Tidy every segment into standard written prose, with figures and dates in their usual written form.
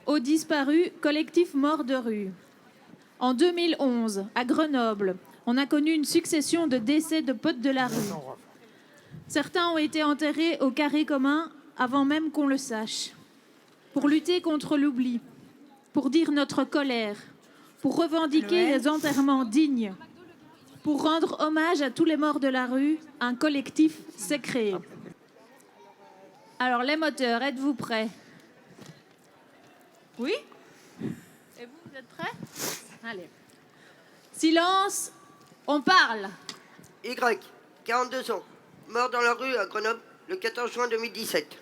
Aux disparus, collectif mort de rue. En 2011, à Grenoble, on a connu une succession de décès de potes de la rue. Certains ont été enterrés au carré commun avant même qu'on le sache. Pour lutter contre l'oubli, pour dire notre colère, pour revendiquer les enterrements dignes, pour rendre hommage à tous les morts de la rue, un collectif s'est créé. Alors les moteurs, êtes-vous prêts? Oui? Et vous êtes prêts? Allez. Silence, on parle. Y, 42 ans, mort dans la rue à Grenoble le 14 juin 2017.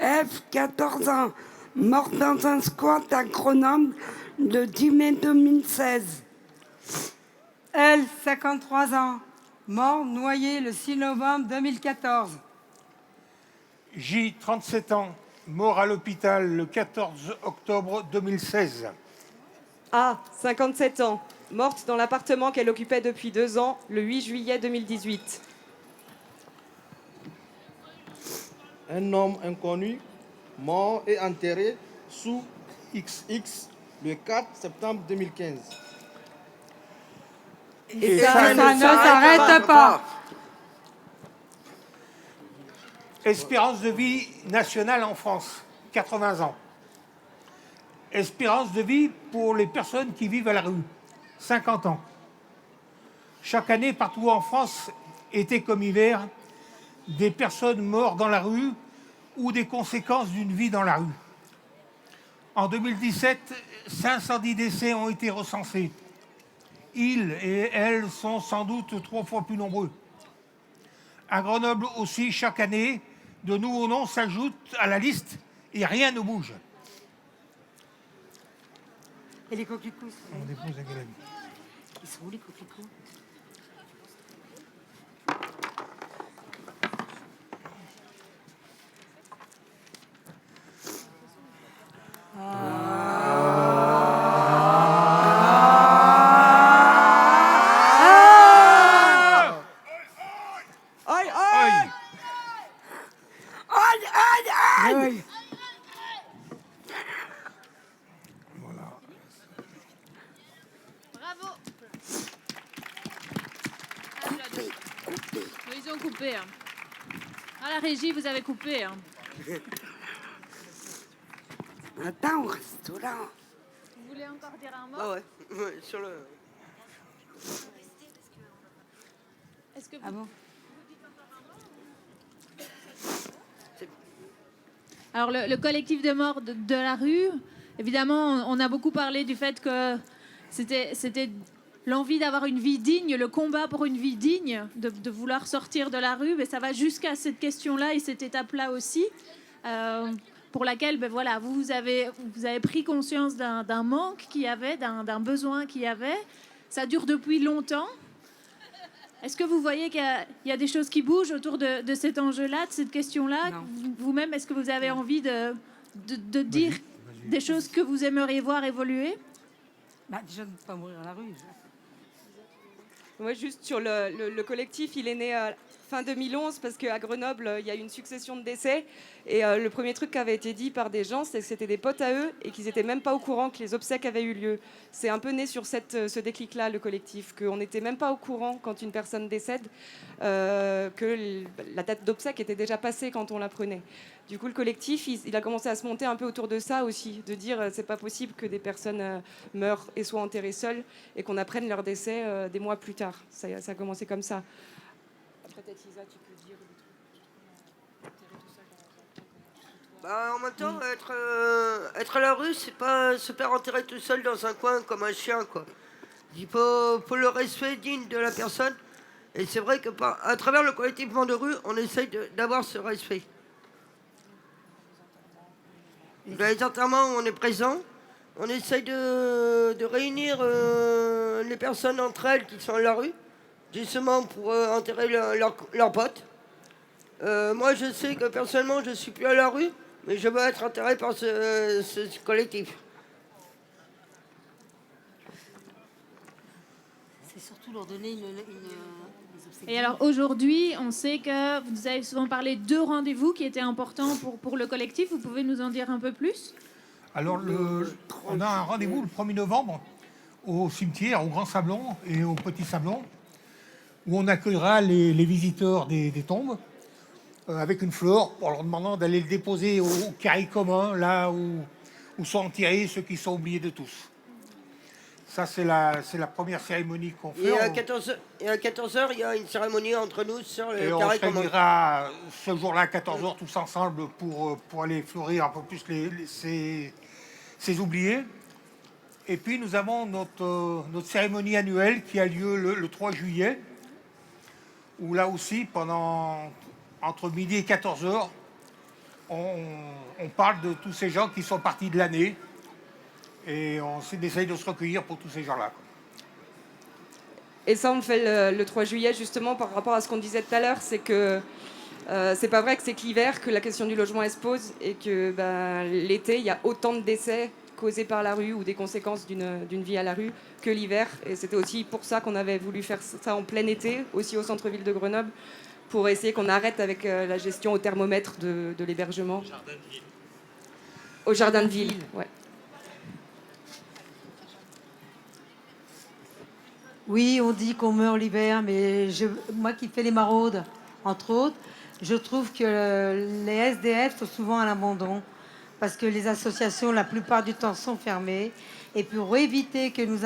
F, 14 ans, mort dans un squat à Grenoble le 10 mai 2016. L, 53 ans, mort noyé le 6 novembre 2014. J, 37 ans, mort à l'hôpital le 14 octobre 2016. A, 57 ans, morte dans l'appartement qu'elle occupait depuis 2 ans, le 8 juillet 2018. Un homme inconnu, mort et enterré sous XX le 4 septembre 2015. Et ça ne s'arrête pas. Espérance de vie nationale en France, 80 ans. Espérance de vie pour les personnes qui vivent à la rue, 50 ans. Chaque année, partout en France, été comme hiver, des personnes mortes dans la rue ou des conséquences d'une vie dans la rue. En 2017, 510 décès ont été recensés. Ils et elles sont sans doute 3 fois plus nombreux. À Grenoble aussi, chaque année, de nouveaux noms s'ajoutent à la liste et rien ne bouge. Et les coquelicots? Ils sont où les coquelicots? Aïe, aïe! Aïe, aïe, aïe! Bravo. Ils ont coupé. Hein. À la régie, vous avez coupé. Hein. Attends, on reste là. Vous voulez encore dire un mot? Ah ouais, sur le... Est-ce que vous... Ah bon? Alors, le collectif de morts de la rue, évidemment, on a beaucoup parlé du fait que c'était l'envie d'avoir une vie digne, le combat pour une vie digne, de vouloir sortir de la rue, mais ça va jusqu'à cette question-là et cette étape-là aussi, pour laquelle, ben voilà, vous avez pris conscience d'un manque qu'il y avait, d'un besoin qu'il y avait. Ça dure depuis longtemps. Est-ce que vous voyez qu'il y a des choses qui bougent autour de cet enjeu-là, de cette question-là? Vous-même, est-ce que vous avez envie de dire des choses que vous aimeriez voir évoluer? Bah, déjà, de ne pas mourir à la rue. Moi, juste sur le collectif, il est né fin 2011 parce qu'à Grenoble, il y a eu une succession de décès. Et le premier truc qui avait été dit par des gens, c'est que c'était des potes à eux et qu'ils n'étaient même pas au courant que les obsèques avaient eu lieu. C'est un peu né sur ce déclic-là, le collectif, qu'on n'était même pas au courant quand une personne décède, que la date d'obsèque était déjà passée quand on l'apprenait. Du coup, le collectif, il a commencé à se monter un peu autour de ça aussi, de dire c'est pas possible que des personnes meurent et soient enterrées seules et qu'on apprenne leur décès des mois plus tard. Ça a commencé comme ça. Après, peut-être Isa, tu peux dire Bah, en même temps, être à la rue, c'est pas se faire enterrer tout seul dans un coin comme un chien, quoi. Il faut le respect digne de la personne. Et c'est vrai que à travers le collectif de rue, on essaye d'avoir ce respect. Dans les enterrements, on est présent. On essaye de réunir les personnes entre elles qui sont à la rue, justement pour enterrer leurs potes. Moi, je sais que personnellement, je suis plus à la rue, mais je veux être enterré par ce collectif. C'est surtout leur donner une Et alors aujourd'hui, on sait que vous avez souvent parlé de 2 rendez-vous qui étaient importants pour le collectif. Vous pouvez nous en dire un peu plus? Alors, on a un rendez-vous le 1er novembre au cimetière, au Grand Sablon et au Petit Sablon, où on accueillera les visiteurs des tombes avec une fleur en leur demandant d'aller le déposer au carré commun, là où sont enterrés ceux qui sont oubliés de tous. Ça, c'est la première cérémonie qu'on fait. Et à 14h, il y a une cérémonie entre nous sur le Et on carré se commun. réunira ce jour-là à 14h tous ensemble pour aller fleurir un peu plus ces oubliés. Et puis nous avons notre cérémonie annuelle qui a lieu le 3 juillet, où là aussi, entre midi et 14h, on parle de tous ces gens qui sont partis de l'année. Et on essaye de se recueillir pour tous ces gens-là. Et ça, on le fait le 3 juillet, justement, par rapport à ce qu'on disait tout à l'heure, c'est que c'est pas vrai que c'est que l'hiver que la question du logement elle se pose et que l'été, il y a autant de décès causés par la rue ou des conséquences d'une vie à la rue que l'hiver. Et c'était aussi pour ça qu'on avait voulu faire ça en plein été, aussi au centre-ville de Grenoble, pour essayer qu'on arrête avec la gestion au thermomètre de l'hébergement. Au jardin de ville, ouais. Oui, on dit qu'on meurt l'hiver, mais moi qui fais les maraudes, entre autres, je trouve que les SDF sont souvent à l'abandon parce que les associations, la plupart du temps, sont fermées. Et pour éviter que nous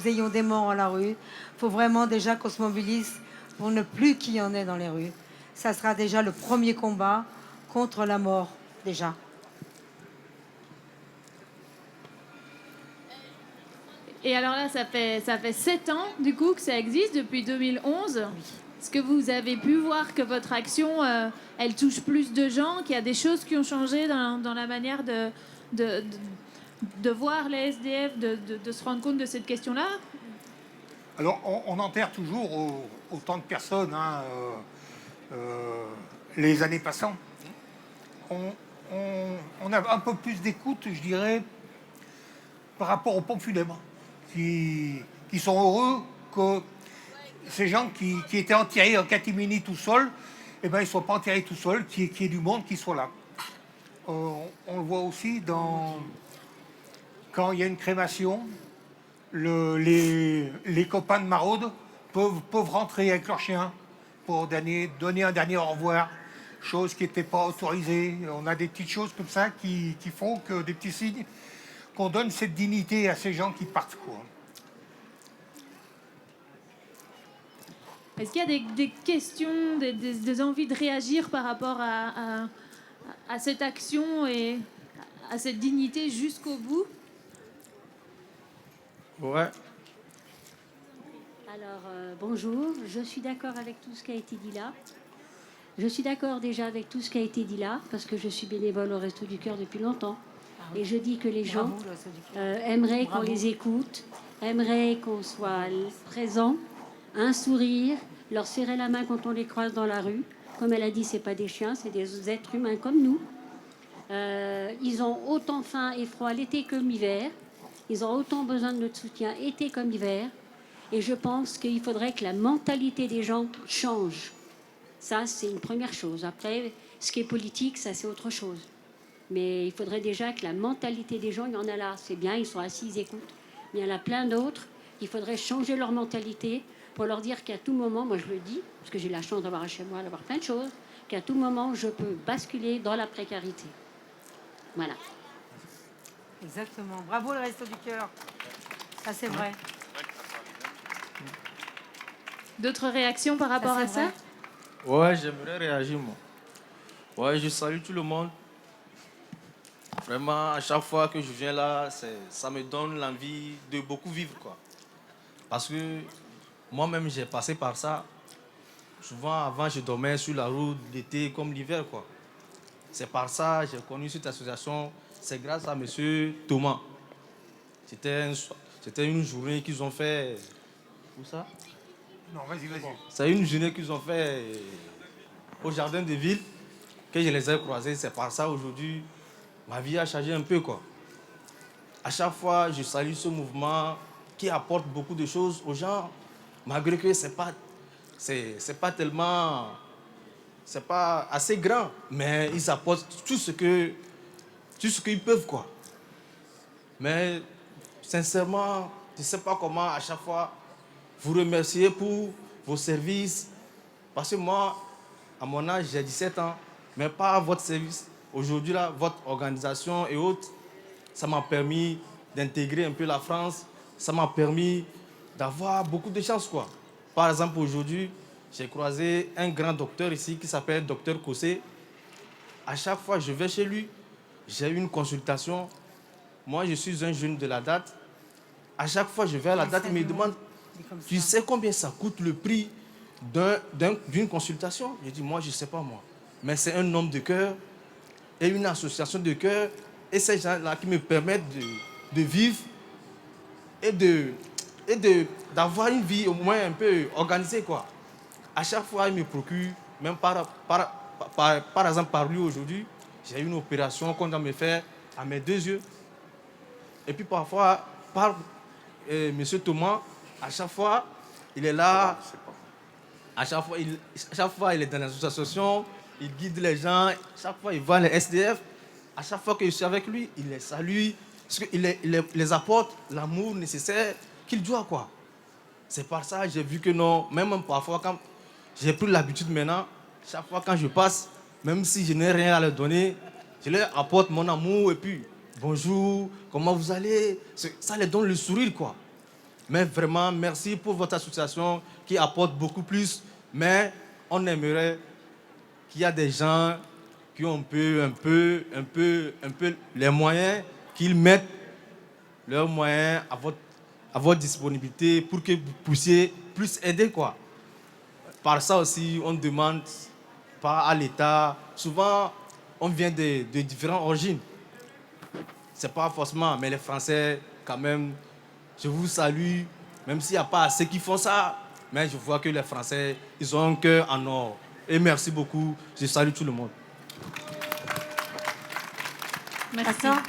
ayons des morts à la rue, il faut vraiment déjà qu'on se mobilise pour ne plus qu'il y en ait dans les rues. Ça sera déjà le premier combat contre la mort, déjà. Et alors là, ça fait 7 ans, du coup, que ça existe, depuis 2011. Est-ce que vous avez pu voir que votre action, elle touche plus de gens, qu'il y a des choses qui ont changé dans la manière de voir les SDF, de se rendre compte de cette question-là? Alors, on enterre toujours autant de personnes, les années passant. On a un peu plus d'écoute, je dirais, par rapport aux pompes funèbres, qui sont heureux que ces gens qui étaient enterrés en catimini tout seuls, eh ben, ils ne soient pas enterrés tout seuls, qu'il y ait du monde qui soit là. On le voit aussi quand il y a une crémation, les copains de maraude peuvent rentrer avec leur chien pour donner un dernier au revoir, chose qui n'était pas autorisée. On a des petites choses comme ça qui font que des petits signes qu'on donne cette dignité à ces gens qui partent, quoi. Est-ce qu'il y a des questions, des envies de réagir par rapport à cette action et à cette dignité jusqu'au bout? Ouais. Alors, bonjour, je suis d'accord avec tout ce qui a été dit là. Je suis d'accord déjà avec tout ce qui a été dit là, parce que je suis bénévole au Resto du Cœur depuis longtemps. Et je dis que les gens aimeraient qu'on les écoute, aimeraient qu'on soit présent, un sourire, leur serrer la main quand on les croise dans la rue. Comme elle a dit, c'est pas des chiens, c'est des êtres humains comme nous. Ils ont autant faim et froid l'été comme l'hiver. Ils ont autant besoin de notre soutien été comme hiver. Et je pense qu'il faudrait que la mentalité des gens change. Ça, c'est une première chose. Après, ce qui est politique, ça, c'est autre chose. Mais il faudrait déjà que la mentalité des gens, il y en a là. C'est bien, ils sont assis, ils écoutent. Mais il y en a plein d'autres. Il faudrait changer leur mentalité pour leur dire qu'à tout moment, moi je le dis, parce que j'ai la chance d'avoir chez moi, d'avoir plein de choses, qu'à tout moment, je peux basculer dans la précarité. Voilà. Exactement. Bravo le Resto du Cœur. Ça, c'est vrai. D'autres réactions par rapport à ça? Ouais, j'aimerais réagir, moi. Ouais, je salue tout le monde. Vraiment, à chaque fois que je viens là, ça me donne l'envie de beaucoup vivre, quoi. Parce que moi-même, j'ai passé par ça. Souvent, avant, je dormais sur la route l'été comme l'hiver, quoi. C'est par ça que j'ai connu cette association. C'est grâce à M. Thomas. C'était une journée qu'ils ont fait... Où ça? Non, vas-y. C'est une journée qu'ils ont fait au jardin de ville que je les ai croisés. C'est par ça aujourd'hui, ma vie a changé un peu, quoi. À chaque fois, je salue ce mouvement qui apporte beaucoup de choses aux gens, malgré que ce n'est pas c'est pas tellement, c'est pas assez grand, mais ils apportent tout ce qu'ils peuvent, quoi. Mais sincèrement, je ne sais pas comment à chaque fois vous remercier pour vos services. Parce que moi, à mon âge, j'ai 17 ans, mais pas votre service. Aujourd'hui, là, votre organisation et autres, ça m'a permis d'intégrer un peu la France. Ça m'a permis d'avoir beaucoup de chance, quoi. Par exemple, aujourd'hui, j'ai croisé un grand docteur ici qui s'appelle Docteur Kossé. À chaque fois que je vais chez lui, j'ai une consultation. Moi, je suis un jeune de la date. À chaque fois que je vais à la date, il me demande, tu sais combien ça coûte le prix d'une consultation? Je dis, moi, je ne sais pas, moi. Mais c'est un homme de cœur et une association de cœur. Et ces gens-là qui me permettent de vivre et d'avoir une vie au moins un peu organisée, quoi. À chaque fois, il me procure, même par exemple, par lui aujourd'hui, j'ai une opération qu'on doit me faire à mes 2 yeux. Et puis parfois, par M. Thomas, à chaque fois, il est là. À chaque fois, il est dans l'association, il guide les gens. Chaque fois, il voit les SDF. À chaque fois que je suis avec lui, il les salue. Il les apporte l'amour nécessaire qu'il doit, quoi. C'est par ça que j'ai vu que non, même parfois, quand j'ai pris l'habitude maintenant, chaque fois quand je passe, même si je n'ai rien à leur donner, je leur apporte mon amour et puis bonjour, comment vous allez? Ça les donne le sourire, quoi. Mais vraiment, merci pour votre association qui apporte beaucoup plus. Mais on aimerait qu'il y ait des gens qui ont un peu les moyens, qu'ils mettent leurs moyens à votre disponibilité pour que vous puissiez plus aider, quoi. Par ça aussi, on demande pas à l'État. Souvent, on vient de différentes origines. C'est pas forcément, mais les Français, quand même, je vous salue, même s'il n'y a pas assez qui font ça, mais je vois que les Français, ils ont un cœur en or. Et merci beaucoup, je salue tout le monde. Merci. Attends.